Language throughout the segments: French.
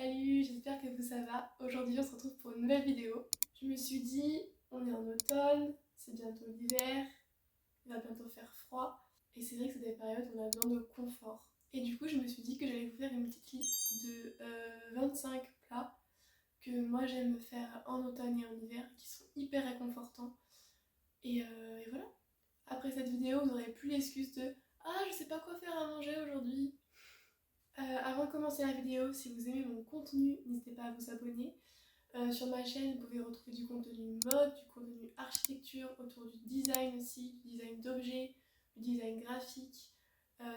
Salut, j'espère que ça va. Aujourd'hui on se retrouve pour une nouvelle vidéo. Je me suis dit, on est en automne, c'est bientôt l'hiver, il va bientôt faire froid. Et c'est vrai que c'est des périodes où on a besoin de confort. Et du coup je me suis dit que j'allais vous faire une petite liste de 25 plats que moi j'aime faire en automne et en hiver, qui sont hyper réconfortants. Et voilà. Après cette vidéo, vous n'aurez plus l'excuse de «Ah, je sais pas quoi faire à manger aujourd'hui». Avant de commencer la vidéo, si vous aimez mon contenu, n'hésitez pas à vous abonner. Sur ma chaîne, vous pouvez retrouver du contenu mode, du contenu architecture, autour du design aussi, du design d'objets, du design graphique,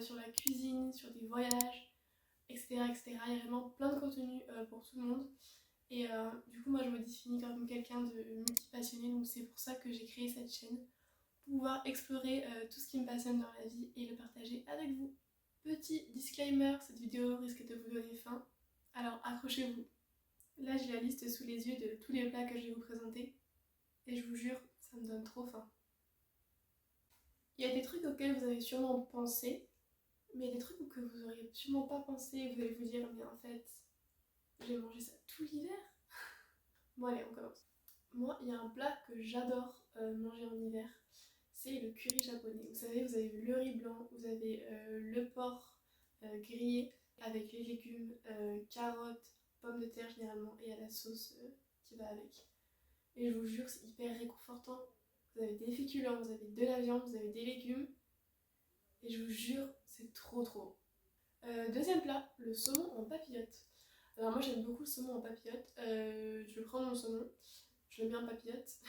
sur la cuisine, sur des voyages, etc., etc. Il y a vraiment plein de contenu pour tout le monde. Et du coup, moi je me définis comme quelqu'un de multi-passionné, donc c'est pour ça que j'ai créé cette chaîne, pour pouvoir explorer tout ce qui me passionne dans la vie et le partager avec vous. Petit disclaimer, cette vidéo risque de vous donner faim, alors accrochez-vous. Là j'ai la liste sous les yeux de tous les plats que je vais vous présenter, et je vous jure, ça me donne trop faim. Il y a des trucs auxquels vous avez sûrement pensé, mais il y a des trucs que vous auriez sûrement pas pensé, et vous allez vous dire, mais en fait, j'ai mangé ça tout l'hiver. Bon allez, on commence. Moi, il y a un plat que j'adore manger en hiver, c'est le curry japonais. Vous savez, vous avez le riz blanc, vous avez le porc grillé avec les légumes, carottes, pommes de terre généralement, et à la sauce qui va avec. Et je vous jure, c'est hyper réconfortant. Vous avez des féculents, vous avez de la viande, vous avez des légumes, et je vous jure, c'est trop trop bon. Deuxième plat, le saumon en papillote. Alors moi j'aime beaucoup le saumon en papillote. Je prends mon saumon, je le mets en papillote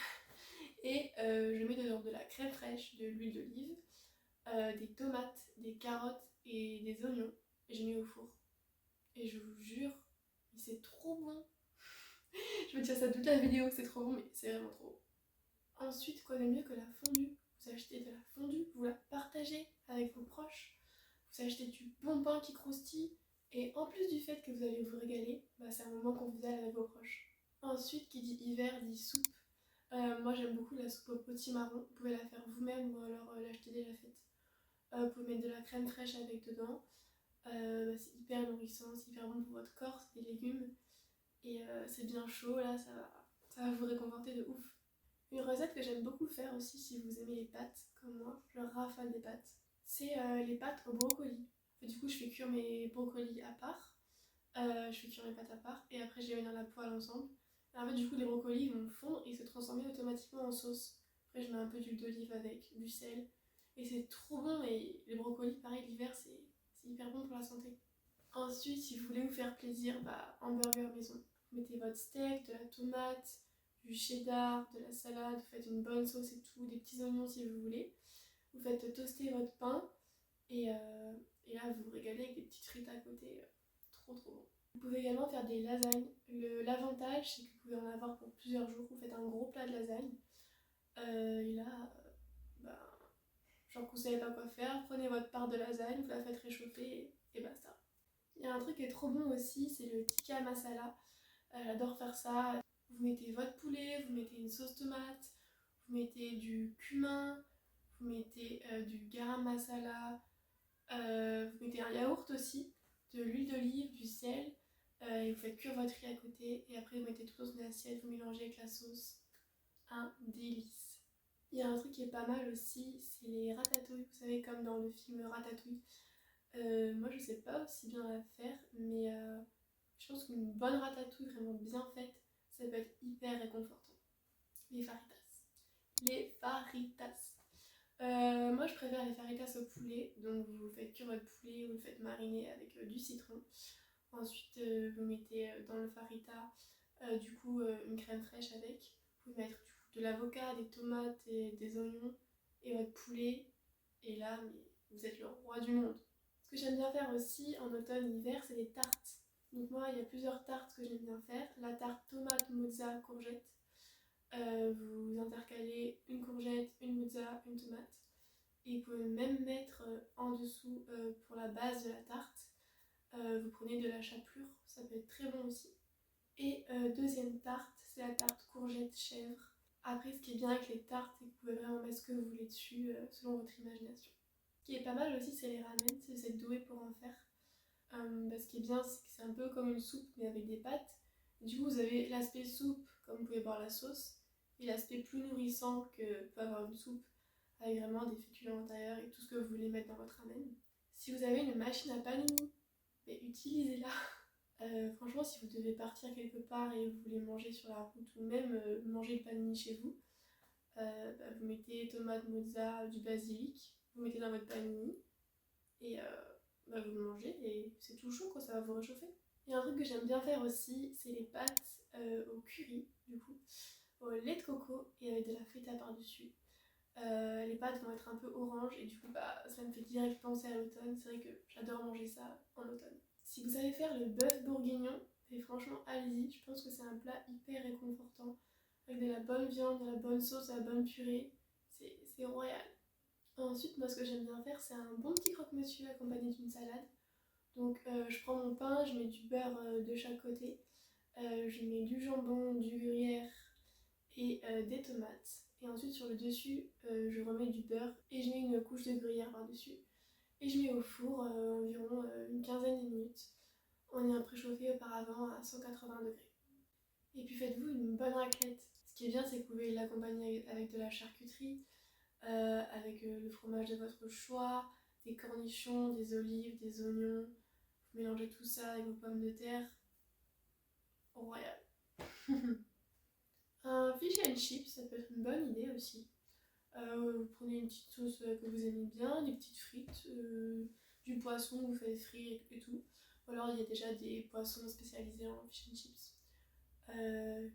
et je mets dedans de la crème fraîche, de l'huile d'olive, des tomates, des carottes et des oignons, et je mets au four. Et je vous jure, c'est trop bon. Je vais dire ça toute la vidéo que c'est trop bon, mais c'est vraiment trop bon. Ensuite, quoi de mieux que la fondue? Vous achetez de la fondue, vous la partagez avec vos proches, vous achetez du bon pain qui croustille, et en plus du fait que vous allez vous régaler, bah c'est un moment convivial avec vos proches. Ensuite, qui dit hiver dit soupe. Moi j'aime beaucoup la soupe au potimarron, vous pouvez la faire vous-même ou alors l'acheter déjà faite. Vous pouvez mettre de la crème fraîche avec dedans, c'est hyper nourrissant, c'est hyper bon pour votre corps, c'est des légumes, et c'est bien chaud là, ça va vous réconforter de ouf. Une recette que j'aime beaucoup faire aussi si vous aimez les pâtes, comme moi, je rafale des pâtes, c'est les pâtes au brocoli. Du coup je fais cuire mes brocolis à part, je fais cuire mes pâtes à part, et après je les mets dans la poêle ensemble. Et en fait du coup les brocolis vont fondre et se transformer automatiquement en sauce. Après je mets un peu d'huile d'olive avec, du sel, et c'est trop bon, et les brocolis pareil l'hiver c'est hyper bon pour la santé. Ensuite si vous voulez vous faire plaisir, bah hamburger maison. Vous mettez votre steak, de la tomate, du cheddar, de la salade, vous faites une bonne sauce et tout, des petits oignons si vous voulez. Vous faites toaster votre pain et là vous vous régalez avec des petites frites à côté, trop trop bon. Vous pouvez également faire des lasagnes. L'avantage c'est que vous pouvez en avoir pour plusieurs jours. Vous faites un gros plat de lasagne et là, bah, genre que vous savez pas quoi faire, prenez votre part de lasagne, vous la faites réchauffer et basta. Il y a un truc qui est trop bon aussi, c'est le tikka masala. J'adore faire ça. Vous mettez votre poulet, vous mettez une sauce tomate, vous mettez du cumin, vous mettez du garam masala, vous mettez un yaourt aussi, de l'huile d'olive, du sel, et vous faites cuire votre riz à côté, et après vous mettez tout dans une assiette, vous mélangez avec la sauce. Un délice. Il y a un truc qui est pas mal aussi, c'est les ratatouilles, vous savez, comme dans le film Ratatouille. Moi je sais pas aussi bien la faire, mais je pense qu'une bonne ratatouille vraiment bien faite, ça peut être hyper réconfortant. Les faritas. Les faritas. Moi je préfère les faritas au poulet, donc vous faites cuire votre poulet, vous le faites mariner avec du citron. Ensuite vous mettez dans le farita du coup une crème fraîche avec. Vous pouvez mettre du coup, de l'avocat, des tomates et des oignons et votre poulet. Et là, mais vous êtes le roi du monde. Ce que j'aime bien faire aussi en automne-hiver, c'est les tartes. Donc moi, il y a plusieurs tartes que j'aime bien faire. La tarte tomate, mozza, courgette. Vous intercalez une courgette, une mozza, une tomate. Et vous pouvez même mettre en dessous pour la base de la tarte. Vous prenez de la chapelure, ça peut être très bon aussi. Et deuxième tarte, c'est la tarte courgette chèvre. Après, ce qui est bien avec les tartes, c'est que vous pouvez vraiment mettre ce que vous voulez dessus selon votre imagination. Ce qui est pas mal aussi, c'est les ramen, si vous êtes doué pour en faire. Ce qui est bien, c'est que c'est un peu comme une soupe mais avec des pâtes. Du coup, vous avez l'aspect soupe, comme vous pouvez voir la sauce, et l'aspect plus nourrissant que peut avoir une soupe, avec vraiment des féculents à l'intérieur et tout ce que vous voulez mettre dans votre ramen. Si vous avez une machine à panini, utilisez-la. Franchement, si vous devez partir quelque part et vous voulez manger sur la route ou même manger le panini chez vous, vous mettez tomate, mozza, du basilic, vous mettez dans votre panini et vous le mangez et c'est tout chaud, quoi, ça va vous réchauffer. Il y a un truc que j'aime bien faire aussi, c'est les pâtes au curry, du coup, au lait de coco et avec de la feta par-dessus. Les pâtes vont être un peu orange et du coup ça me fait direct penser à l'automne. C'est vrai que j'adore manger ça en automne. Si vous savez faire le bœuf bourguignon, et franchement allez-y, je pense que c'est un plat hyper réconfortant avec de la bonne viande, de la bonne sauce, de la bonne purée, c'est royal. Ensuite, moi ce que j'aime bien faire, c'est un bon petit croque-monsieur accompagné d'une salade. Donc je prends mon pain, je mets du beurre de chaque côté, je mets du jambon, du gruyère et des tomates. Et ensuite sur le dessus, je remets du beurre et je mets une couche de gruyère par-dessus. Et je mets au four environ une quinzaine de minutes. On y a préchauffé auparavant à 180 degrés. Et puis faites-vous une bonne raclette. Ce qui est bien, c'est que vous pouvez l'accompagner avec de la charcuterie, avec le fromage de votre choix, des cornichons, des olives, des oignons. Vous mélangez tout ça avec vos pommes de terre. Royal. Un fish and chips, ça peut être une bonne idée aussi. Vous prenez une petite sauce que vous aimez bien, des petites frites, du poisson que vous faites frire et tout. Ou alors il y a déjà des poissons spécialisés en fish and chips. Ça peut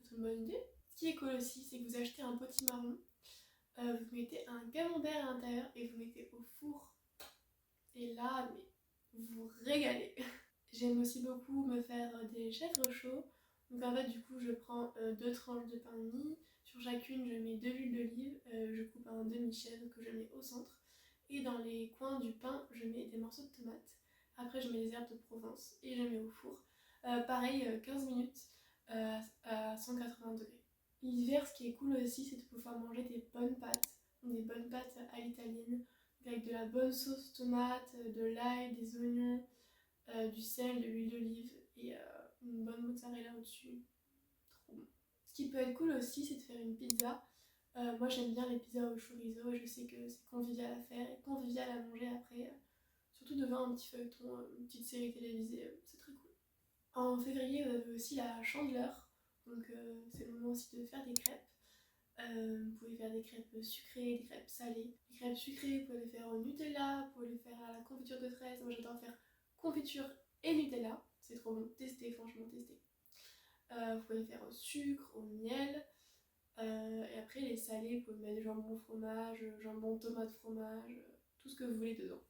être une bonne idée. Ce qui est cool aussi, c'est que vous achetez un potimarron, vous mettez un camembert à l'intérieur et vous mettez au four. Et là, mais vous régalez. J'aime aussi beaucoup me faire des chèvres chauds. Donc en fait, du coup, je prends 2 tranches de pain de mie. Sur chacune, je mets 2 huiles d'olive. Je coupe un demi-chèvre que je mets au centre. Et dans les coins du pain, je mets des morceaux de tomates. Après, je mets des herbes de Provence et je mets au four. Pareil, 15 minutes à 180 degrés. L'hiver, ce qui est cool aussi, c'est de pouvoir manger des bonnes pâtes. Des bonnes pâtes à l'italienne. Avec de la bonne sauce tomate, de l'ail, des oignons. Du sel, de l'huile d'olive et une bonne mozzarella au-dessus. Trop bon. Ce qui peut être cool aussi, c'est de faire une pizza. Moi j'aime bien les pizzas au chorizo et je sais que c'est convivial à faire et convivial à manger après. Surtout devant un petit feuilleton, une petite série télévisée, c'est très cool. En février, vous avez aussi la Chandeleur. Donc c'est le moment aussi de faire des crêpes. Vous pouvez faire des crêpes sucrées, des crêpes salées. Les crêpes sucrées, vous pouvez les faire au Nutella, vous pouvez les faire à la confiture de fraises. Moi j'adore faire confiture et Nutella, c'est trop bon, testez, franchement testez. Vous pouvez les faire au sucre, au miel, et après les salés, vous pouvez mettre jambon fromage, jambon tomate fromage, tout ce que vous voulez dedans.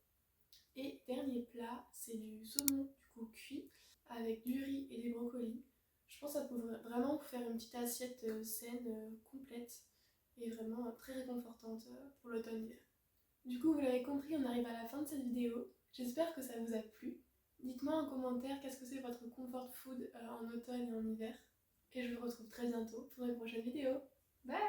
Et dernier plat, c'est du saumon du coup cuit avec du riz et des brocolis. Je pense que ça pourrait vraiment vous faire une petite assiette saine, complète et vraiment très réconfortante pour l'automne-hiver. Du coup, vous l'avez compris, on arrive à la fin de cette vidéo. J'espère que ça vous a plu. Dites-moi en commentaire qu'est-ce que c'est votre comfort food en automne et en hiver. Et je vous retrouve très bientôt pour une prochaine vidéo. Bye!